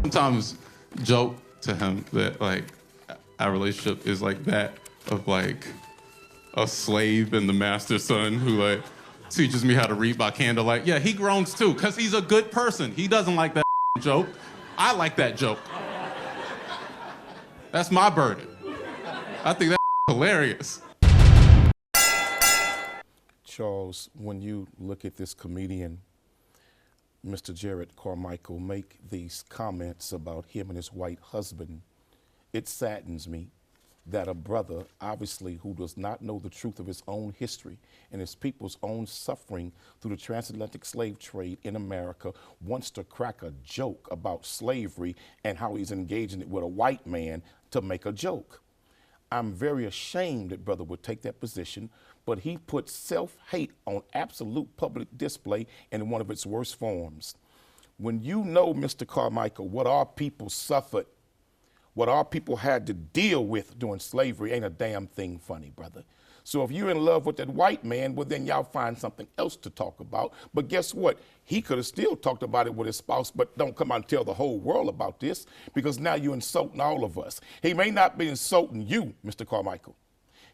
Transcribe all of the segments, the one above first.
sometimes joke to him that like our relationship is like that of like a slave and the master's son who like teaches me how to read by candlelight. Yeah, he groans too, because he's a good person. He doesn't like that joke. I like that joke. That's my burden. I think that's hilarious. Charles, when you look at this comedian, Mr. Jared Carmichael, make these comments about him and his white husband, it saddens me that a brother, obviously, who does not know the truth of his own history and his people's own suffering through the transatlantic slave trade in America, wants to crack a joke about slavery and how he's engaging it with a white man to make a joke. I'm very ashamed that brother would take that position, but he put self-hate on absolute public display in one of its worst forms. When you know, Mr. Carmichael, what our people suffered, what our people had to deal with during slavery, ain't a damn thing funny, brother. So if you're in love with that white man, well, then y'all find something else to talk about. But guess what? He could have still talked about it with his spouse, but don't come out and tell the whole world about this, because now you're insulting all of us. He may not be insulting you, Mr. Carmichael.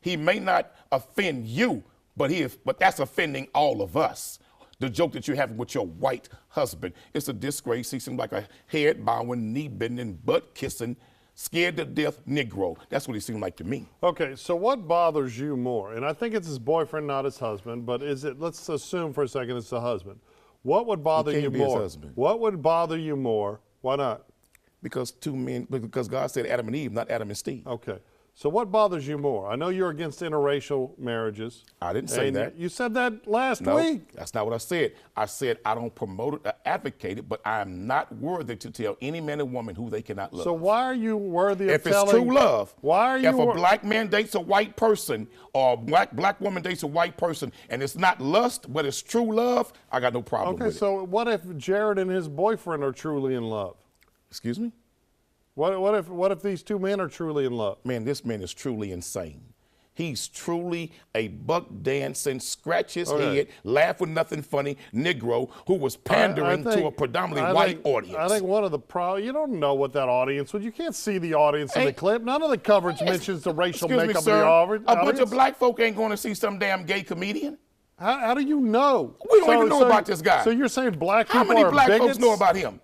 He may not offend you, but that's offending all of us. The joke that you're having with your white husband, it's a disgrace. He seems like a head bowing, knee bending, butt kissing, scared to death Negro. That's what he seemed like to me. Okay, so what bothers you more? And I think it's his boyfriend, not his husband, but is it, let's assume for a second it's the husband. What would bother you more? His husband. What would bother you more? Why not? Because because God said Adam and Eve, not Adam and Steve. Okay. So what bothers you more? I know you're against interracial marriages. I didn't say that. You said that last No, week. that's not what I said. I said I don't promote it or advocate it, but I am not worthy to tell any man or woman who they cannot love. So why are you worthy of telling? If it's true love, why are you? If a black man dates a white person or a black woman dates a white person and it's not lust, but it's true love, I got no problem with it. Okay, so what if Jared and his boyfriend are truly in love? Excuse me? What if these two men are truly in love? Man, this man is truly insane. He's truly a buck dancing, scratch his head, laugh with nothing funny Negro who was pandering to a predominantly white audience. I think one of the problems, you don't know what that audience was. You can't see the audience in the clip. None of the coverage mentions the racial makeup of the audience. A bunch of black folk ain't going to see some damn gay comedian. How do you know? We don't even know about this guy. So you're saying black people are bigots? How many black folks know about him?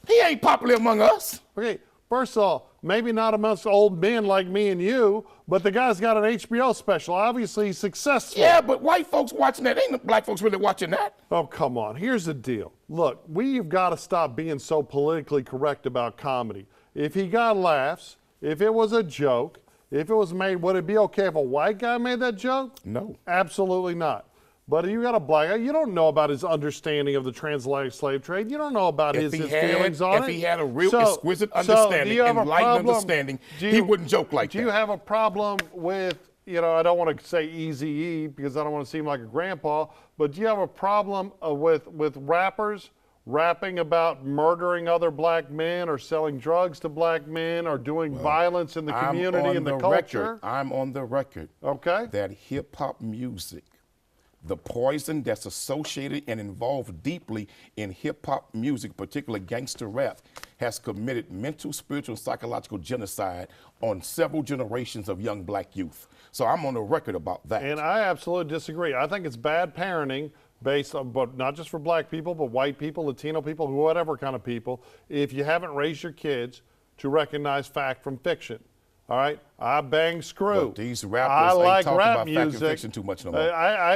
He ain't popular among us. Okay. First of all, maybe not amongst old men like me and you, but the guy's got an HBO special. Obviously, he's successful. Yeah, but white folks watching that. Ain't black folks really watching that. Oh, come on. Here's the deal. Look, we've got to stop being so politically correct about comedy. If he got laughs, if it was a joke, if it was made, would it be okay if a white guy made that joke? No. Absolutely not. But you got a black guy, you don't know about his understanding of the transatlantic slave trade. You don't know about his feelings on it. If he had a real exquisite understanding, enlightened understanding, he wouldn't joke like that. Do you have a problem with, you know, I don't want to say Eazy-E because I don't want to seem like a grandpa, but do you have a problem with rappers rapping about murdering other black men or selling drugs to black men or doing violence in the community and the culture? I'm on the record that hip-hop music, the poison that's associated and involved deeply in hip-hop music, particularly gangster rap, has committed mental, spiritual, and psychological genocide on several generations of young black youth. So I'm on the record about that. And I absolutely disagree. I think it's bad parenting based on, but not just for black people, but white people, Latino people, whatever kind of people, if you haven't raised your kids to recognize fact from fiction. All right, I bang screw. But these rappers ain't talking about fact and fiction too much no more.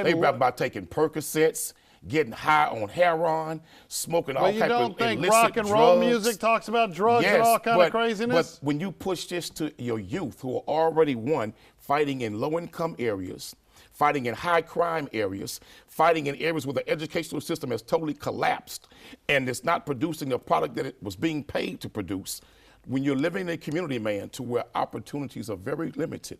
They rap about taking Percocets, getting high on heroin, smoking all type of illicit drugs. You don't think rock and roll music talks about drugs and all kind of craziness? But when you push this to your youth who are already, one, fighting in low-income areas, fighting in high-crime areas, fighting in areas where the educational system has totally collapsed and it's not producing a product that it was being paid to produce, when you're living in a community, man, to where opportunities are very limited,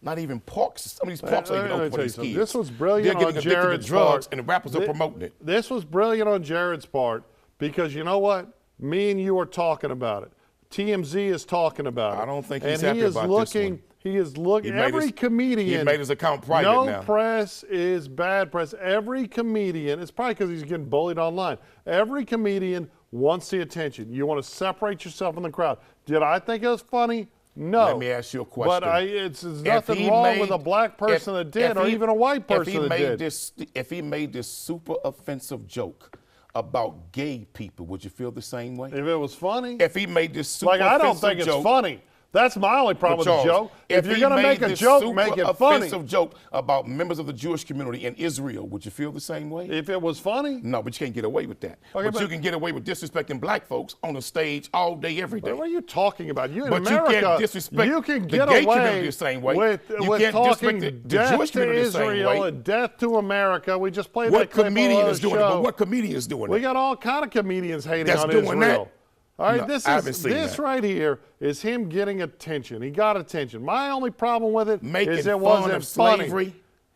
not even parks. Some of these parks are even open for these kids. This was brilliant They're on getting Jared's addicted to drugs, part. and the rappers are promoting it. This was brilliant on Jared's part because you know what? Me and you are talking about it. TMZ is talking about it. I don't think he's happy about this one. He is looking. Every comedian. He made his account private now. No press is bad press. Every comedian. It's probably because he's getting bullied online. Every comedian wants the attention. You want to separate yourself from the crowd. Did I think it was funny? No. Let me ask you a question. But there's nothing wrong with a black person that did, or even a white person that did. If he made this super offensive joke about gay people, would you feel the same way? If it was funny. If he made this super I don't think offensive it's funny. That's my only problem with the joke. If you're going to make a joke, make it funny. If he made this super offensive joke about members of the Jewish community in Israel, would you feel the same way? If it was funny? No, but you can't get away with that. Okay, but you can get away with disrespecting black folks on the stage all day, every day. What are you talking about? You in but America, you can't disrespect you can the get gay away community the same way. with can't talking disrespect the death Jewish to community the same Israel way. and death to America. We just played What that clip comedian on is doing it? show. But what comedian is doing it? We got all kind of comedians hating That's on doing Israel. that? All right, No, this I haven't seen that. right here is him getting attention. He got attention. My only problem with it is it fun wasn't of funny. slavery?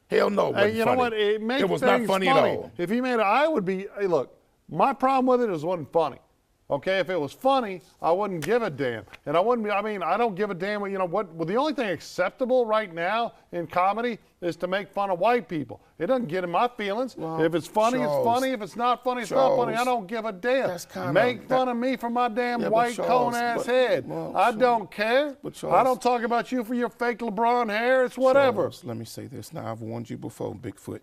Hell no, it wasn't You know funny. what? It was not funny at all. If he made it, I would be. Hey, look, my problem with it is it wasn't funny. Okay, if it was funny, I wouldn't give a damn, and I wouldn't be. I mean, I don't give a damn. You know what? Well, the only thing acceptable right now in comedy is to make fun of white people. It doesn't get in my feelings. Well, if it's funny, Charles, it's funny. If it's not funny, it's not funny. I Charles, don't give a damn. that's kinda- Make fun of me for my damn Yeah, but white Charles, cone-ass but- head. well, I Charles, don't care. but I Charles- don't talk about you for your fake LeBron hair. It's whatever. Charles, let me say this. Now, I've warned you before, Bigfoot.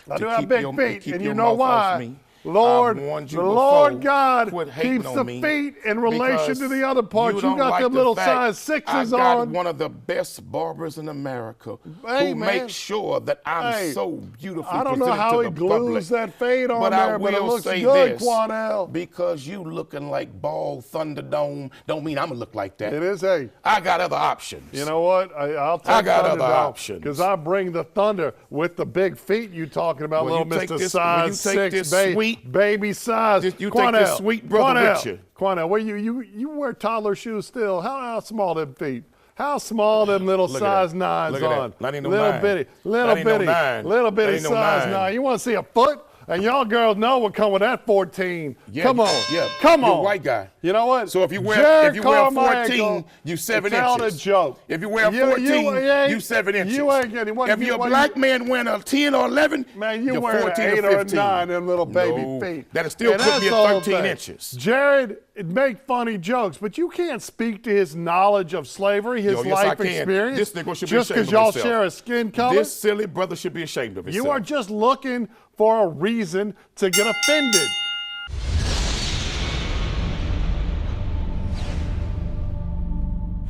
I to do have keep big your- feet, keep and your you know mouth off why. me. Lord, I've warned you the before. Lord God Quit hating keeps on the me feet in relation to the other parts. You don't got like them the little fact size sixes I got on. one of the best barbers in America Hey, who man. makes sure that I'm Hey, so beautifully I don't know presented how to he the glues public. that fade on But there, I but it will looks say good, this, Quanell. because you looking like bald Thunderdome don't mean I'm gonna look like that. It is, hey. I got other options. You know what? I'll take I got other options. because I bring the thunder with the big feet you talking about, Will little you take Mr. this- Size will you take 6 this sweet- baby size. You take this sweet brother with you. Quanell, where you wear toddler shoes still? How small them feet? How small them little Look at size that. nines Look at on? that. That ain't no little nine. bitty, little That ain't no bitty, nine. little bitty That ain't no size nine. nine. You want to see a foot? And y'all girls know what come with that 14. Yeah, Come on. yeah. Come You're on. a white guy. You know what? So if you wear Jared 14, Carmichael, you 7 it's out inches. a joke. If you wear 14, you 7 inches. You ain't getting what If you you're a what black you, man wearing a 10 or 11, man, you you're wearing 14 an 8 or or a 15. 9, them little baby No, feet. that'll still And put me that's at the whole 13 thing. inches. Jared make funny jokes, but you can't speak to his knowledge of slavery, his Yo, yes, I life can. experience. This nigga should be just ashamed of y'all himself. share a skin color. This silly brother should be ashamed of himself. You are just looking for a reason to get offended.